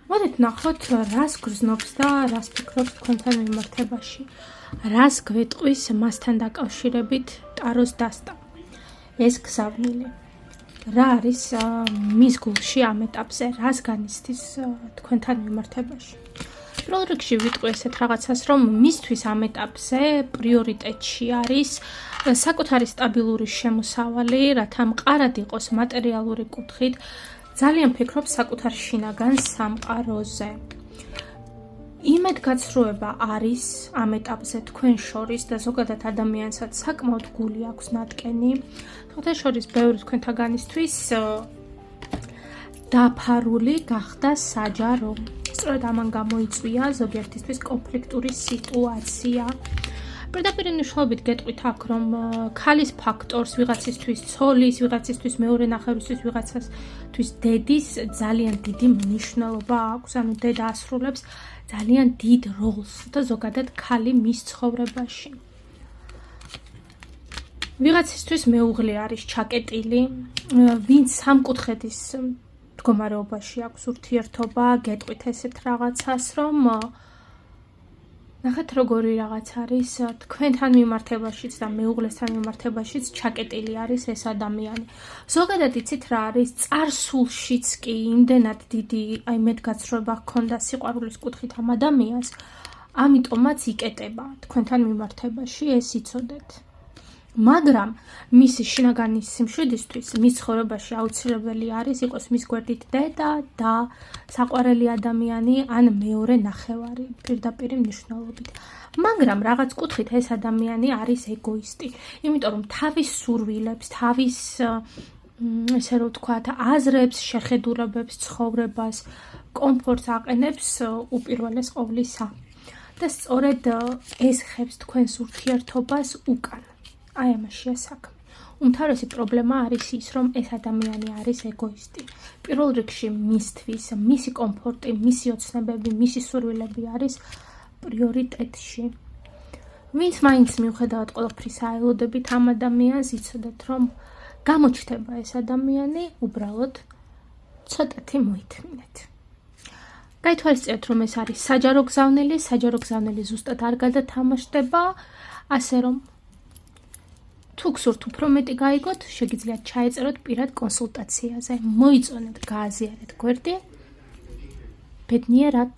მოდით ნახოთ, რას გრძნობს და რას ფიქრობს თქვენთან მიმართებაში. რას გვეტყვის მასთან დაკავშირებით ტაროს დასტა. ეს გზავნილი. რა არის მის გულში ამ ეტაპზე, რას განიცდის თქვენთან მიმართებაში. პირველ რიგში ვიტყვი ესეთ რაღაცას, რომ მისთვის ამ ეტაპზე პრიორიტეტში არის საკუთარი სტაბილური შემოსავალი, რათა მყარად იყოს მატერიალური კუთხით, ძალიან ფიქრობს საკუთარ შინაგან სამყაროზე. იმედგაცრუება არის ამ ეტაპზე თქვენ შორის და ზოგადად ადამიანსაც საკმაოდ გული აქვს ნატკენი. თქვენ შორის ბევრი თქვენთაგანისთვის დაფარული გახდა საჯარო. სწორედ ამან გამოიწვია ზოგიერთისთვის კონფლიქტური სიტუაცია. პირდაპირ მნიშვნელობით გეტყვით აქ, რომ ქალის ფაქტორს ვიღაცისთვის ცოლის, ვიღაცისთვის მეორე ნახევრისთვის, ვიღაცისთვის დედის ძალიან დიდი მნიშვნელობა აქვს, ანუ დედა ასრულებს ძალიან დიდ როლს და ზოგადად ქალი მის ცხოვრებაში. ვიღაცისთვის მეუღლე არის ჩაკეტილი, ვინც სამკუთხედის მდგომარეობაში აქვს ურთიერთობა, გეტყვით ესეთ რაღაცას, რომ ნახეთ როგორი რაღაც არის თქვენთან მიმართებაშიც და მეუღლესთან მიმართებაშიც ჩაკეტილი არის ეს ადამიანი. ზოგადად იცით რა არის, წარსულშიც კი იმდენად დიდი იმედგაცრუება ჰქონდა სიყვარულის კუთხით ამ ადამიანს, ამიტომაც იკეტება თქვენთან მიმართებაში, ეს იცოდეთ. მაგრამ მისი შინაგანი სიმშვიდისთვის მის ცხოვრებაში აუცილებელი არის იყოს მის გვერდით დედა და საყვარელი ადამიანი ან მეორე ნახევარი პირდაპირ მნიშვნელობით. მაგრამ რაღაც კუთხით ეს ადამიანი არის ეგოისტი, იმიტომ რომ თავის სურვილებს, თავის ესე რომ ვთქვათ, აზრებს, შეხედულებებს, ცხოვრებას, კომფორტს აყენებს უპირველეს ყოვლისა. და სწორედ ეს ხებს თქვენს ურთიერთობას უკან. აი ამაშია საქმე. უმთავრესი პრობლემა არის ის, რომ ეს ადამიანი არის ეგოისტი. პირველ რიგში მისთვის, მისი კომფორტი, მისი ოცნებები, მისი სურვილები არის პრიორიტეტში. ვინც მაინც მიუხედავად ყველაფრის აელოდებით ამ ადამიანს, იცოდეთ, რომ გამოჩნდება ეს ადამიანი, უბრალოდ ცოტათი მოითმინეთ. გაითვალისწინეთ, რომ ეს არის საჯარო გზავნილი ზუსტად არ გადათამაშდება, ასე რომ თუ გსურთ უფრო მეტი გაიგოთ, შეგიძლიათ ჩაეწეროთ პირად კონსულტაციაზე. მოიწონეთ, გააზიარეთ გვერდი. ბედნიერად.